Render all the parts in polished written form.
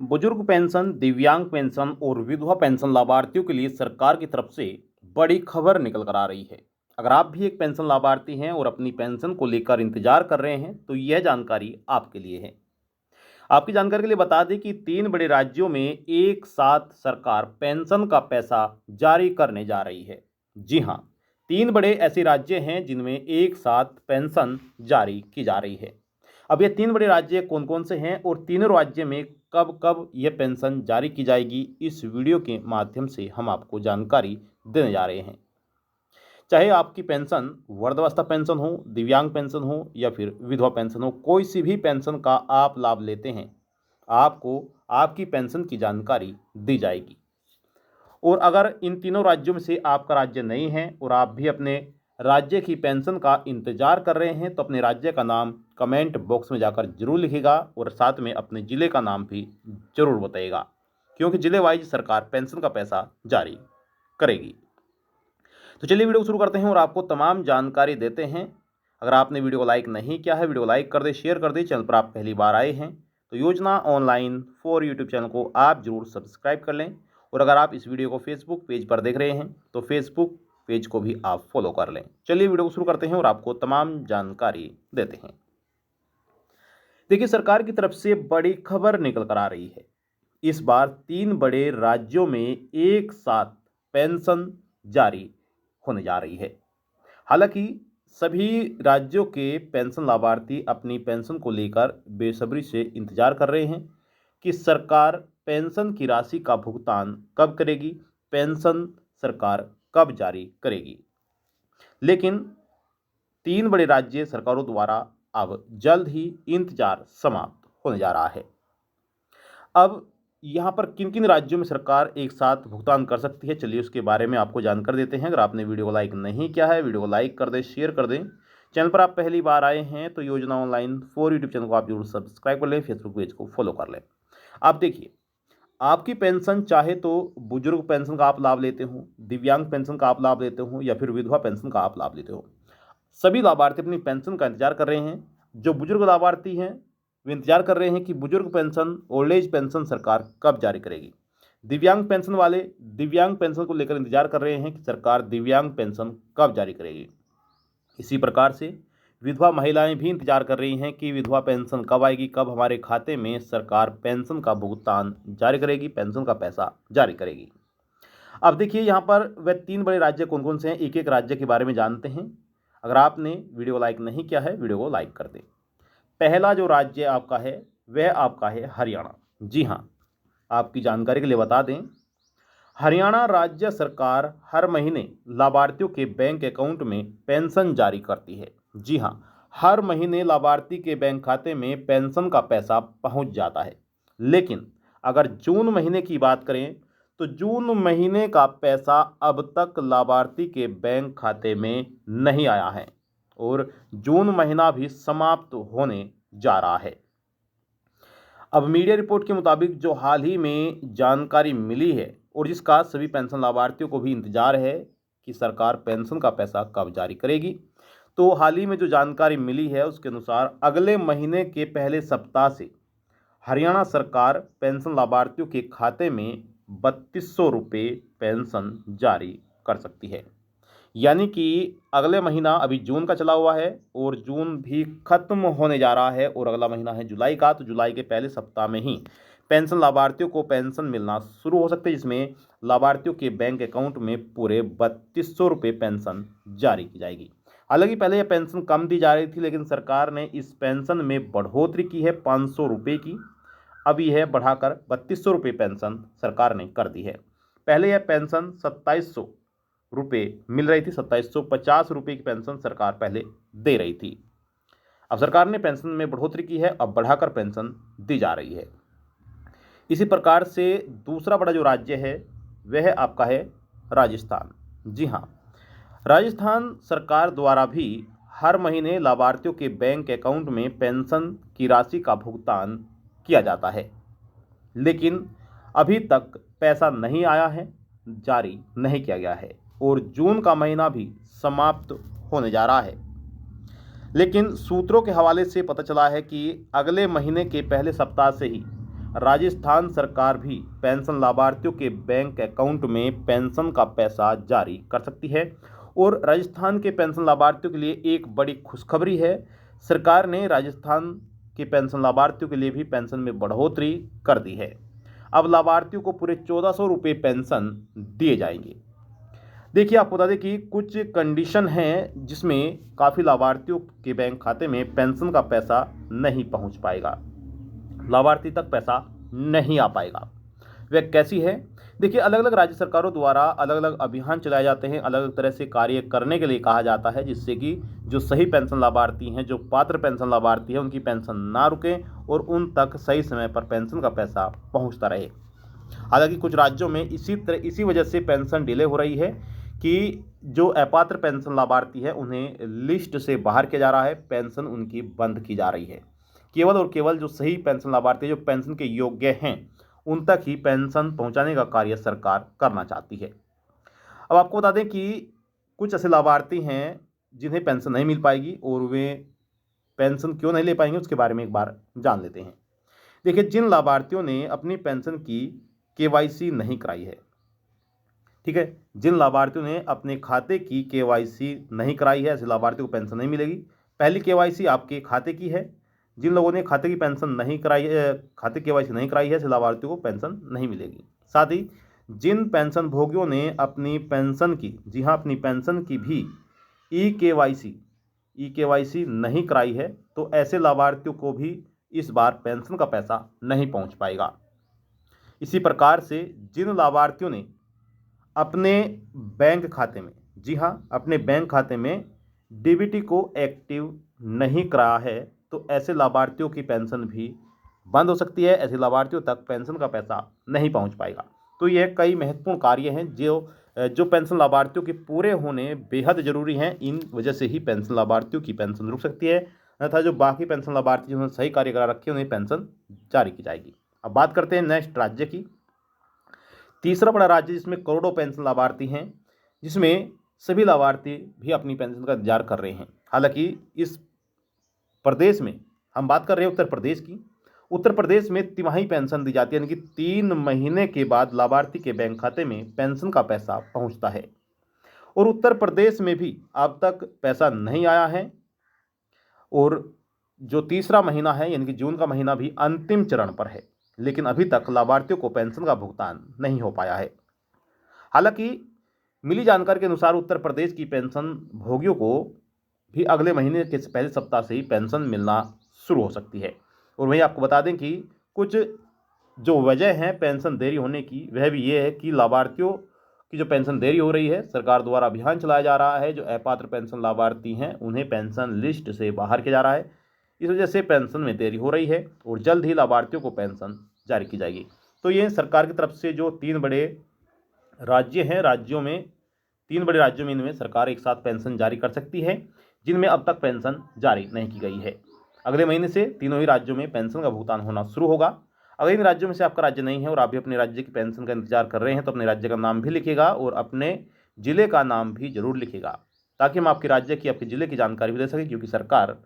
बुजुर्ग पेंशन, दिव्यांग पेंशन और विधवा पेंशन लाभार्थियों के लिए सरकार की तरफ से बड़ी खबर निकल कर आ रही है। अगर आप भी एक पेंशन लाभार्थी हैं और अपनी पेंशन को लेकर इंतजार कर रहे हैं तो यह जानकारी आपके लिए है। आपकी जानकारी के लिए बता दें कि 3 बड़े राज्यों में एक साथ सरकार पेंशन का पैसा जारी करने जा रही है। जी हाँ, 3 बड़े ऐसे राज्य हैं जिनमें एक साथ पेंशन जारी की जा रही है। अब ये 3 बड़े राज्य कौन कौन से हैं और तीनों राज्य में कब कब ये पेंशन जारी की जाएगी, इस वीडियो के माध्यम से हम आपको जानकारी देने जा रहे हैं। चाहे आपकी पेंशन वृद्धावस्था पेंशन हो, दिव्यांग पेंशन हो या फिर विधवा पेंशन हो, कोई सी भी पेंशन का आप लाभ लेते हैं, आपको आपकी पेंशन की जानकारी दी जाएगी। और अगर इन तीनों राज्यों में से आपका राज्य नहीं है और आप भी अपने राज्य की पेंशन का इंतजार कर रहे हैं तो अपने राज्य का नाम कमेंट बॉक्स में जाकर जरूर लिखिएगा और साथ में अपने ज़िले का नाम भी जरूर बताइएगा, क्योंकि ज़िले वाइज सरकार पेंशन का पैसा जारी करेगी। तो चलिए वीडियो को शुरू करते हैं और आपको तमाम जानकारी देते हैं। अगर आपने वीडियो को लाइक नहीं किया है, वीडियो को लाइक कर दे, शेयर कर दे। चैनल पर आप पहली बार आए हैं तो योजना ऑनलाइन फॉर यूट्यूब चैनल को आप जरूर सब्सक्राइब कर लें। और अगर आप इस वीडियो को फेसबुक पेज पर देख रहे हैं तो फेसबुक पेज को भी आप फॉलो कर लें। चलिए वीडियो को शुरू करते हैं और आपको तमाम जानकारी देते हैं। देखिए, सरकार की तरफ से बड़ी खबर निकल कर आ रही है। इस बार 3 बड़े राज्यों में एक साथ पेंशन जारी होने जा रही है। हालांकि सभी राज्यों के पेंशन लाभार्थी अपनी पेंशन को लेकर बेसब्री से इंतजार कर रहे हैं कि सरकार पेंशन की राशि का भुगतान कब करेगी, पेंशन सरकार कब जारी करेगी। लेकिन 3 बड़े राज्य सरकारों द्वारा अब जल्द ही इंतजार समाप्त होने जा रहा है। अब यहाँ पर किन किन राज्यों में सरकार एक साथ भुगतान कर सकती है, चलिए उसके बारे में आपको जानकारी देते हैं। अगर आपने वीडियो को लाइक नहीं किया है, वीडियो को लाइक कर दें, शेयर कर दें। चैनल पर आप पहली बार आए हैं तो योजना ऑनलाइन फॉर यूट्यूब चैनल को आप जरूर सब्सक्राइब कर लें, फेसबुक पेज को फॉलो कर लें। आप देखिए, आपकी पेंशन चाहे तो बुजुर्ग पेंशन का आप लाभ लेते हो, दिव्यांग पेंशन का आप लाभ लेते हो या फिर विधवा पेंशन का आप लाभ लेते हो, सभी लाभार्थी अपनी पेंशन का इंतजार कर रहे हैं। जो बुजुर्ग लाभार्थी हैं वे इंतजार कर रहे हैं कि बुजुर्ग पेंशन, ओल्ड एज पेंशन सरकार कब जारी करेगी। दिव्यांग पेंशन वाले दिव्यांग पेंशन को लेकर इंतजार कर रहे हैं कि सरकार दिव्यांग पेंशन कब जारी करेगी। इसी प्रकार से विधवा महिलाएं भी इंतजार कर रही हैं कि विधवा पेंशन कब आएगी, कब हमारे खाते में सरकार पेंशन का भुगतान जारी करेगी, पेंशन का पैसा जारी करेगी। अब देखिए, यहाँ पर वह 3 बड़े राज्य कौन कौन से हैं, एक एक राज्य के बारे में जानते हैं। अगर आपने वीडियो को लाइक नहीं किया है, वीडियो को लाइक कर दें। पहला जो राज्य आपका है वह आपका है हरियाणा। जी हाँ, आपकी जानकारी के लिए बता दें, हरियाणा राज्य सरकार हर महीने लाभार्थियों के बैंक अकाउंट में पेंशन जारी करती है। जी हाँ, हर महीने लाभार्थी के बैंक खाते में पेंशन का पैसा पहुंच जाता है। लेकिन अगर जून महीने की बात करें तो जून महीने का पैसा अब तक लाभार्थी के बैंक खाते में नहीं आया है और जून महीना भी समाप्त होने जा रहा है। अब मीडिया रिपोर्ट के मुताबिक जो हाल ही में जानकारी मिली है और जिसका सभी पेंशन लाभार्थियों को भी इंतजार है कि सरकार पेंशन का पैसा कब जारी करेगी, तो हाल ही में जो जानकारी मिली है उसके अनुसार अगले महीने के पहले सप्ताह से हरियाणा सरकार पेंशन लाभार्थियों के खाते में 3200 रुपये पेंशन जारी कर सकती है। यानी कि अगले महीना अभी जून का चला हुआ है और जून भी खत्म होने जा रहा है और अगला महीना है जुलाई का, तो जुलाई के पहले सप्ताह में ही पेंशन लाभार्थियों को पेंशन मिलना शुरू हो सकती है, जिसमें लाभार्थियों के बैंक अकाउंट में पूरे 3200 रुपये पेंशन जारी की जाएगी। हालांकि पहले यह पेंशन कम दी जा रही थी, लेकिन सरकार ने इस पेंशन में बढ़ोतरी की है 500 रुपये की। अब यह बढ़ाकर 3200 रुपये पेंशन सरकार ने कर दी है। पहले यह पेंशन 2700 रुपये मिल रही थी, 2750 रुपये की पेंशन सरकार पहले दे रही थी। अब सरकार ने पेंशन में बढ़ोतरी की है, अब बढ़ाकर पेंशन दी जा रही है। इसी प्रकार से दूसरा बड़ा जो राज्य है वह आपका है राजस्थान। जी हाँ, राजस्थान सरकार द्वारा भी हर महीने लाभार्थियों के बैंक अकाउंट में पेंशन की राशि का भुगतान किया जाता है, लेकिन अभी तक पैसा नहीं आया है, जारी नहीं किया गया है और जून का महीना भी समाप्त होने जा रहा है। लेकिन सूत्रों के हवाले से पता चला है कि अगले महीने के पहले सप्ताह से ही राजस्थान सरकार भी पेंशन लाभार्थियों के बैंक अकाउंट में पेंशन का पैसा जारी कर सकती है। और राजस्थान के पेंशन लाभार्थियों के लिए एक बड़ी खुशखबरी है। सरकार ने राजस्थान के पेंशन लाभार्थियों के लिए भी पेंशन में बढ़ोतरी कर दी है। अब लाभार्थियों को पूरे 1400 रुपये पेंशन दिए जाएंगे। देखिए, आपको बता दें कि कुछ कंडीशन हैं जिसमें काफ़ी लाभार्थियों के बैंक खाते में पेंशन का पैसा नहीं पहुंच पाएगा, लाभार्थी तक पैसा नहीं आ पाएगा। वह कैसी है? देखिए, अलग अलग राज्य सरकारों द्वारा अलग अलग अभियान चलाए जाते हैं, अलग अलग तरह से कार्य करने के लिए कहा जाता है, जिससे कि जो सही पेंशन लाभार्थी हैं, जो पात्र पेंशन लाभार्थी हैं, उनकी पेंशन ना रुके और उन तक सही समय पर पेंशन का पैसा पहुंचता रहे। हालांकि कुछ राज्यों में इसी वजह से पेंशन डिले हो रही है कि जो अपात्र पेंशन लाभार्थी है उन्हें लिस्ट से बाहर किया जा रहा है, पेंशन उनकी बंद की जा रही है। केवल और केवल जो सही पेंशन लाभार्थी जो पेंशन के योग्य हैं उन तक ही पेंशन पहुंचाने का कार्य सरकार करना चाहती है। अब आपको बता दें कि कुछ ऐसे लाभार्थी हैं जिन्हें पेंशन नहीं मिल पाएगी, और वे पेंशन क्यों नहीं ले पाएंगे उसके बारे में एक बार जान लेते हैं। देखिए, जिन लाभार्थियों ने अपनी पेंशन की केवाईसी नहीं कराई है, ठीक है, जिन लाभार्थियों ने अपने खाते की केवाईसी नहीं कराई है, ऐसे लाभार्थियों को पेंशन नहीं मिलेगी। पहली केवाईसी आपके खाते की है। जिन लोगों ने खाते की पेंशन नहीं कराई है, खाते केवाईसी नहीं कराई है, ऐसे लाभार्थियों को पेंशन नहीं मिलेगी। साथ ही जिन पेंशन भोगियों ने अपनी पेंशन की, जी हाँ, अपनी पेंशन की भी ई केवाईसी नहीं कराई है, तो ऐसे लाभार्थियों को भी इस बार पेंशन का पैसा नहीं पहुंच पाएगा। इसी प्रकार से जिन लाभार्थियों ने अपने बैंक खाते में, जी हाँ, अपने बैंक खाते में डीबीटी को एक्टिव नहीं कराया है, तो ऐसे लाभार्थियों की पेंशन भी बंद हो सकती है। ऐसे लाभार्थियों तक पेंशन का पैसा नहीं पहुंच पाएगा। तो यह कई महत्वपूर्ण कार्य हैं जो पेंशन लाभार्थियों के पूरे होने बेहद ज़रूरी हैं। इन वजह से ही पेंशन लाभार्थियों की पेंशन रुक सकती है, अन्यथा जो बाकी पेंशन लाभार्थी जिन्होंने सही कार्य करा रखे उन्हें पेंशन जारी की जाएगी। अब बात करते हैं नेक्स्ट राज्य की। तीसरा बड़ा राज्य जिसमें करोड़ों पेंशन लाभार्थी हैं, जिसमें सभी लाभार्थी भी अपनी पेंशन का इंतजार कर रहे हैं। हालांकि इस प्रदेश में हम बात कर रहे हैं उत्तर प्रदेश की। उत्तर प्रदेश में तिमाही पेंशन दी जाती है, यानी कि 3 महीने के बाद लाभार्थी के बैंक खाते में पेंशन का पैसा पहुंचता है। और उत्तर प्रदेश में भी अब तक पैसा नहीं आया है, और जो तीसरा महीना है यानी कि जून का महीना भी अंतिम चरण पर है, लेकिन अभी तक लाभार्थियों को पेंशन का भुगतान नहीं हो पाया है। हालांकि मिली जानकारी के अनुसार उत्तर प्रदेश की पेंशन भोगियों को भी अगले महीने के पहले सप्ताह से ही पेंशन मिलना शुरू हो सकती है। और वहीं आपको बता दें कि कुछ जो वजह है पेंशन देरी होने की, वह भी ये है कि लाभार्थियों की जो पेंशन देरी हो रही है, सरकार द्वारा अभियान चलाया जा रहा है। जो अपात्र पेंशन लाभार्थी हैं उन्हें पेंशन लिस्ट से बाहर किया जा रहा है। इस वजह से पेंशन में देरी हो रही है और जल्द ही लाभार्थियों को पेंशन जारी की जाएगी। तो ये सरकार की तरफ से जो 3 बड़े राज्य हैं, तीन बड़े राज्यों में इनमें सरकार एक साथ पेंशन जारी कर सकती है, जिनमें अब तक पेंशन जारी नहीं की गई है। अगले महीने से तीनों ही राज्यों में पेंशन का भुगतान होना शुरू होगा। अगर इन राज्यों में से आपका राज्य नहीं है और आप भी अपने राज्य की पेंशन का इंतजार कर रहे हैं, तो अपने राज्य का नाम भी लिखिएगा और अपने ज़िले का नाम भी जरूर लिखिएगा, ताकि हम आपके राज्य की, आपके ज़िले की जानकारी भी दे सकें, क्योंकि सरकार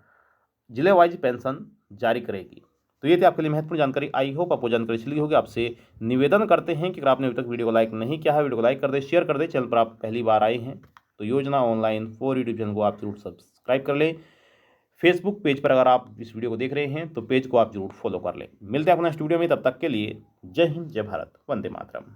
जिले वाइज पेंशन जारी करेगी। तो ये थी आपके लिए महत्वपूर्ण जानकारी। आई होप आपको जानकारी चली होगी। आपसे निवेदन करते हैं कि अगर आपने अभी तक वीडियो को लाइक नहीं किया है, वीडियो को लाइक कर दे, शेयर कर दे। चैनल पर आप पहली बार आए हैं तो योजना ऑनलाइन फॉर यूट्यूब चैनल को आप जरूर सब्सक्राइब कर लें। फेसबुक पेज पर अगर आप इस वीडियो को देख रहे हैं तो पेज को आप जरूर फॉलो कर लें। मिलते हैं अपना स्टूडियो में, तब तक के लिए जय हिंद, जय भारत, वंदे मातरम।